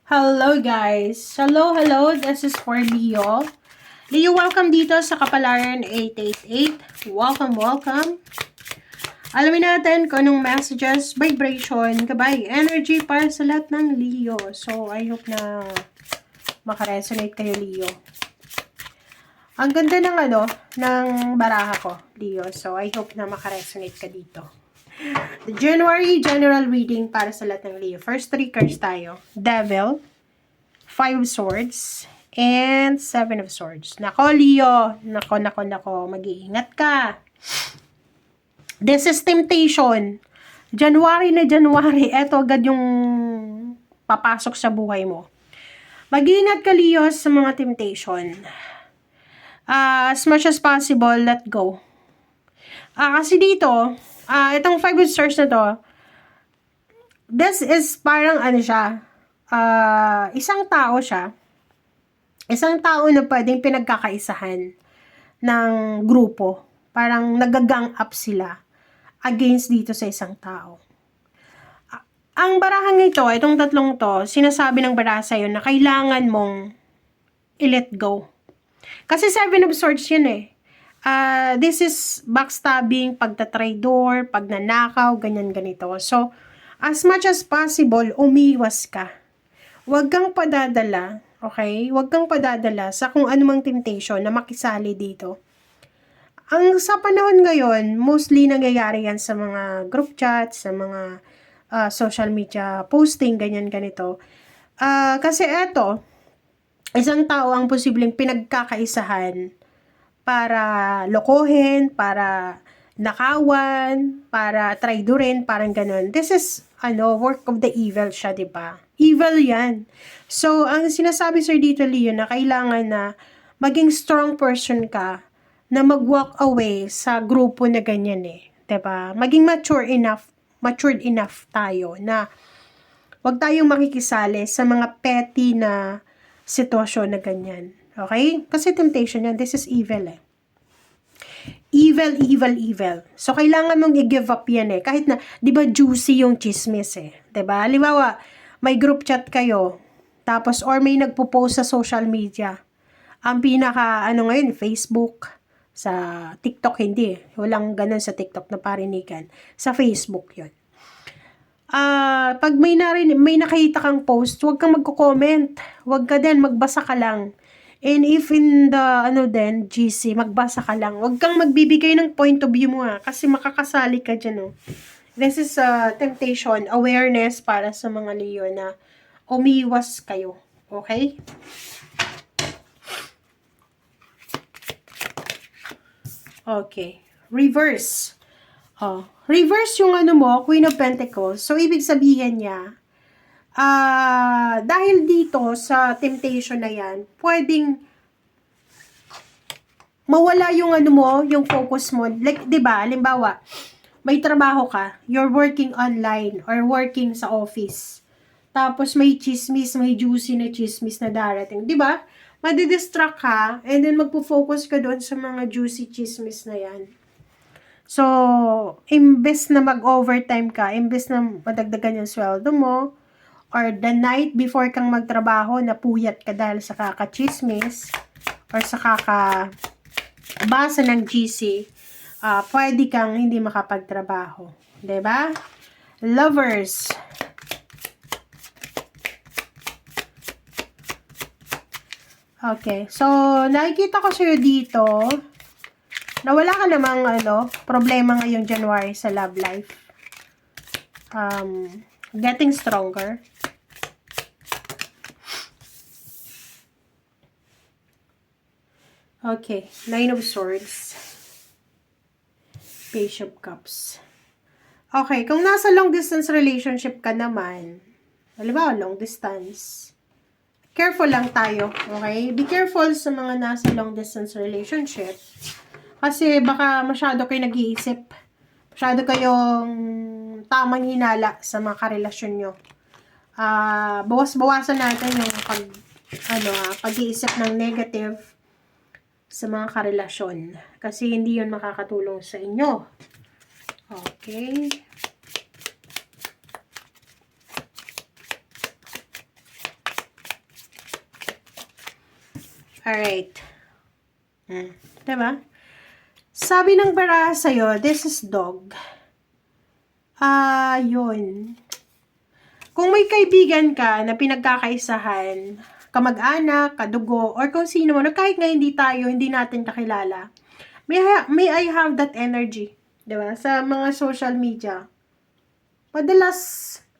Hello guys! Hello! This is for Leo. Leo, welcome dito sa Kapalaran 888. Welcome! Alamin natin kung anong messages, vibration, gabay, energy para sa lahat ng Leo. So, I hope na makaresonate kayo, Leo. Ang ganda ng baraha ko, Leo. So, I hope na makaresonate ka dito. The January general reading para sa lahat ng Leo. First 3 cards tayo. Devil, 5 of Swords, and 7 of Swords. Nako, Leo. Nako. Mag-iingat ka. This is temptation. January na January. Eto agad yung papasok sa buhay mo. Mag-iingat ka, Leo, sa mga temptation. As much as possible, let go. Kasi dito, itong 5 of Swords na to, this is parang siya, isang tao siya. Isang tao na pwedeng pinagkakaisahan ng grupo. Parang nagagang up sila against dito sa isang tao. Ang barahang ito, itong tatlong to, sinasabi ng baraha sa'yo na kailangan mong i-let go. Kasi 7 of Swords yun eh. This is backstabbing, pagtatraidor, pagnanakaw, ganyan-ganito. So, as much as possible, umiwas ka. Huwag kang padadala, okay? Huwag kang padadala sa kung anumang temptation na makisali dito. Sa panahon ngayon, mostly nangyayari yan sa mga group chat, sa mga social media posting, ganyan-ganito. Kasi eto, isang tao ang posibleng pinagkakaisahan para lokohin, para nakawan, para traidorin, parang ganun. This is, work of the evil siya, diba? Evil yan. So, ang sinasabi sir dito, Leo, na kailangan na maging strong person ka na mag-walk away sa grupo na ganyan eh. Diba? Maging matured enough tayo na wag tayong makikisali sa mga petty na sitwasyon na ganyan. Okay? Kasi temptation yan. This is evil eh. Evil. So, kailangan mong i-give up yan eh. Kahit na, di ba juicy yung chismis eh. Di ba? Halimbawa, may group chat kayo. Tapos, or may nagpo-post sa social media. Ang pinaka, ngayon, Facebook. Sa TikTok, hindi eh. Walang ganun sa TikTok na parinigan. Sa Facebook yun. Pag may nakita kang post, huwag kang magko-comment. Huwag ka din, magbasa ka lang. And if in the, GC, magbasa ka lang. Huwag kang magbibigay ng point of view mo kasi makakasali ka dyan, This is temptation, awareness para sa mga Leo na umiwas kayo. Okay? Okay. Reverse. Reverse yung Queen of Pentacles. So, ibig sabihin niya, dahil dito sa temptation na yan, pwedeng mawala yung yung focus mo. Like, 'di ba? Halimbawa, may trabaho ka, you're working online or working sa office. Tapos may chismis, may juicy na chismis na darating, 'di ba? Madidistract ka and then magpo-focus ka doon sa mga juicy chismis na 'yan. So, imbes na mag-overtime ka, imbes na madagdagan yung sweldo mo, or the night before kang magtrabaho, napuyat ka dahil sa kakachismis, or sa kakabasa ng GC, pwede kang hindi makapagtrabaho. Diba? Lovers. Okay. So, nakikita ko sa'yo dito, na wala ka namang, problema ngayong January sa love life. Getting stronger. Okay, 9 of Swords. Page of Cups. Okay, kung nasa long distance relationship ka naman, halimbawa long distance, careful lang tayo, okay? Be careful sa mga nasa long distance relationship. Kasi baka masyado kayo nag-iisip. Masyado kayong tamang hinala sa mga karelasyon nyo. Bawas-bawasan natin yung pag-iisip ng negative sa mga karelasyon. Kasi hindi yun makakatulong sa inyo. Okay. Alright. Diba? Sabi ng baraha sa'yo, this is dog. Yun. Kung may kaibigan ka na pinagkakaisahan, kamag-anak, kadugo, or kung sino mo, kahit nga hindi natin kakilala, may I have that energy. Diba? Sa mga social media. Padalas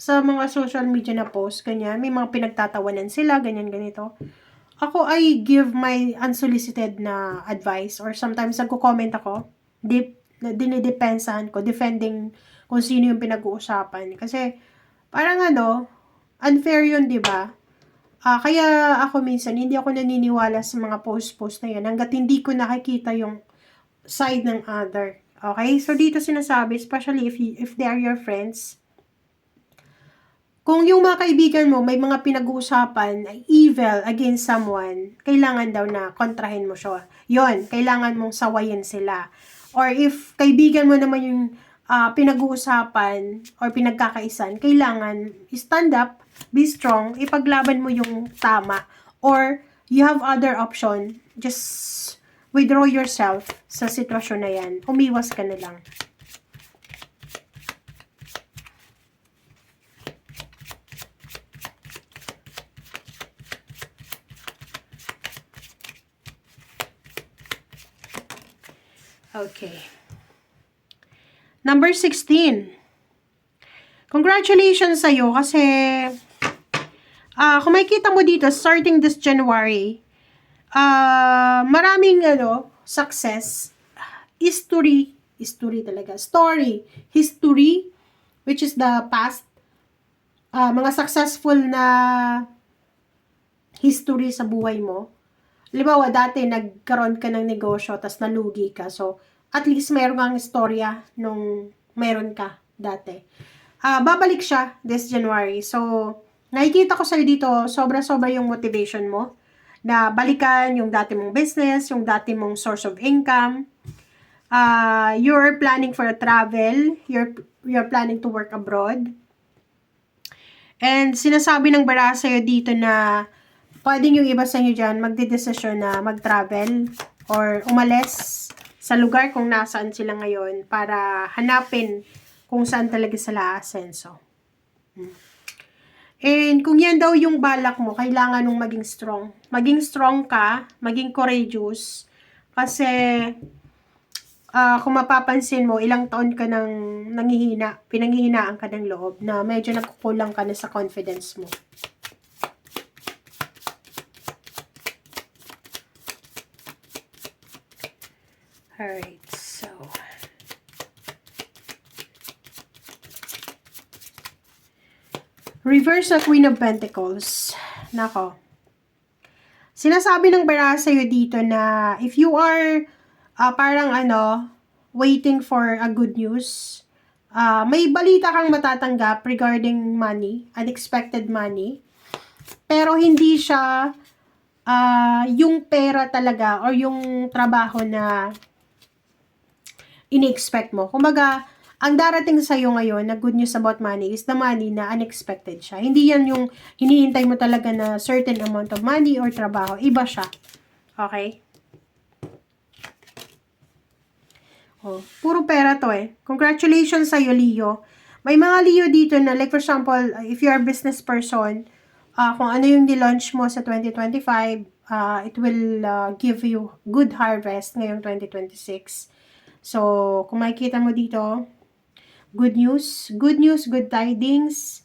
sa mga social media na post, ganyan, may mga pinagtatawanan sila, ganyan, ganito. Ako, I give my unsolicited na advice or sometimes nagko-comment ako, dinidepensahan ko, defending kung sino yung pinag-uusapan. Kasi, parang unfair yun, di ba? Kaya ako minsan, hindi ako naniniwala sa mga post-post na yan hanggat hindi ko nakikita yung side ng other. Okay? So, dito sinasabi, especially if they are your friends, kung yung mga kaibigan mo may mga pinag-uusapan evil against someone, kailangan daw na kontrahin mo siya. Yon, kailangan mong sawayin sila. Or if kaibigan mo naman yung pinag-uusapan or pinagkakaisan, kailangan stand up, be strong, ipaglaban mo yung tama. Or you have other option, just withdraw yourself sa sitwasyon na yan. Umiwas ka na lang. Okay. Number 16. Congratulations sa'yo kasi kung makikita mo dito, starting this January, maraming success, history talaga, history, which is the past, mga successful na history sa buhay mo. Halimbawa, dati nagkaroon ka ng negosyo, tas nalugi ka. So, at least meron kang istorya nung meron ka dati. Babalik siya this January. So, nakikita ko sa'yo dito, sobra-sobra yung motivation mo na balikan yung dati mong business, yung dati mong source of income. You're planning for a travel. You're planning to work abroad. And sinasabi ng baraha sa'yo dito na pwedeng yung iba sa inyo dyan magdedesisyon na mag-travel or umalis sa lugar kung nasaan sila ngayon para hanapin kung saan talaga sila aasenso. And kung yan daw yung balak mo, kailangan nung maging strong. Maging strong ka, maging courageous. Kasi kung mapapansin mo, ilang taon ka nang pinanghihinaan ka ng loob na medyo nagkukulang ka na sa confidence mo. Alright, so reverse na Queen of Pentacles. Nako. Sinasabi ng baraha sa'yo dito na if you are parang waiting for a good news, may balita kang matatanggap regarding money, unexpected money, pero hindi siya yung pera talaga or yung trabaho na ini-expect mo. Kumbaga, ang darating sa iyo ngayon na good news about money is the money na unexpected siya. Hindi yan yung hinihintay mo talaga na certain amount of money or trabaho. Iba siya. Okay? Oh, puro pera to eh. Congratulations sa iyo, Leo. May mga Leo dito na, like for example, if you're a business person, kung ano yung nilaunch mo sa 2025, it will give you good harvest ngayong 2026. So, kung makikita mo dito, good news, good tidings.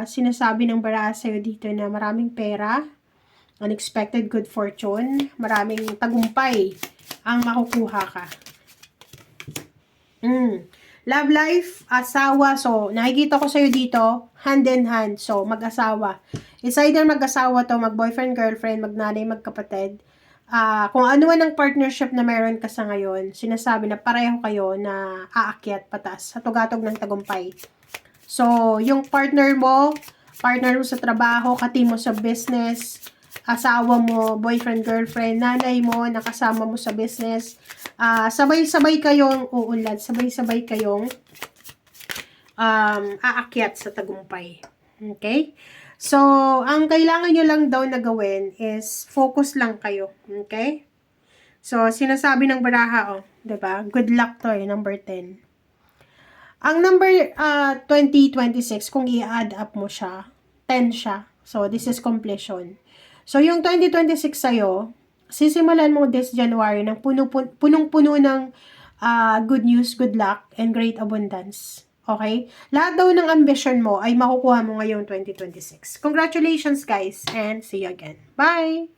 Sinasabi ng baraha sa'yo dito na maraming pera, unexpected good fortune, maraming tagumpay ang makukuha ka. Love life, asawa. So, nakikita ko sa'yo dito, hand in hand. So, mag-asawa. It's either mag-asawa to, mag-boyfriend, girlfriend, magnanay, magkapatid. Kung ano man ang partnership na meron ka sa ngayon, sinasabi na pareho kayo na aakyat pataas sa tugatog ng tagumpay. So, yung partner mo sa trabaho, kati mo sa business, asawa mo, boyfriend, girlfriend, nanay mo, nakasama mo sa business, sabay-sabay kayong uunlad, sabay-sabay kayong aakyat sa tagumpay. Okay? So, ang kailangan nyo lang daw na gawin is focus lang kayo. Okay? So, sinasabi ng baraha, 'di ba? Good luck to number 10. Ang number 2026, kung i-add up mo siya, 10 siya. So, this is completion. So, yung 2026 sa'yo, sisimulan mo this January ng punong-puno ng good news, good luck, and great abundance. Okay? Lahat daw ng ambition mo ay makukuha mo ngayong 2026. Congratulations guys, and see you again. Bye!